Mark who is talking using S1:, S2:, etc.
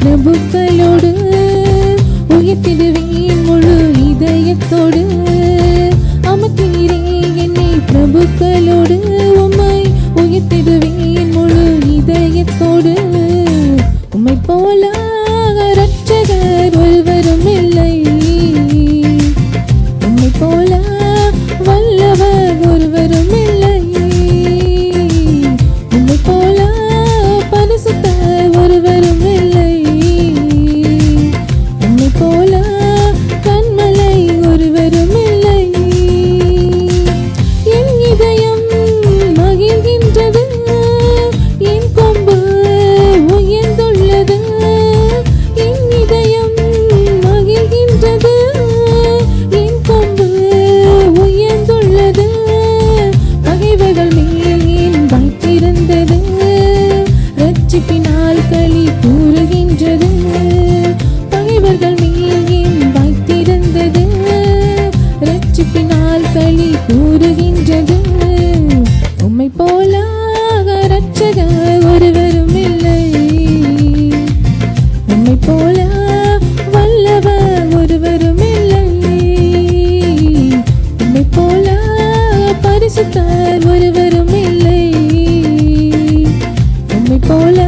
S1: பிரபுக்களோடு உயர்த்திடுவேன் முழு இதயத்தோடு. அமர்த்தினீரே என்னை பிரபுக்களோடு, உம்மை உயர்த்திடுவேன் முழு இதயத்தோடு. உம்மை போல இரட்சகர் ஒருவரும் இல்லை, உம்மை போல வல்லவர் ஒருவரும் இல்லை, உம்மை போல பரிசுத்தர் ஒருவரும் இல்லை, உம்மை போல கன்மலை ஒருவரும் இல்லை. என் இதயம் மகிழ்கின்றது, என் கொம்பு உயர்ந்துள்ளது. என் இதயம் மகிழ்கின்றது, என் கொம்பு உயர்ந்துள்ளது. பகைவர்கள் மேல் என் வைத்திருந்தது இரட்சிப்பினால் களி கூறுகின்றது. பகைவர்கள் மேல் என் வைத்திருந்தது இரட்சிப்பினால் களி கூறுகின்றது. உம்மை போல இரட்சகர் ஒருவரும் இல்லை, உம்மை போல வல்லவர் ஒருவரும் இல்லை, உம்மை போல பரிசுத்தர் ஒருவரும் இல்லை, உம்மை போல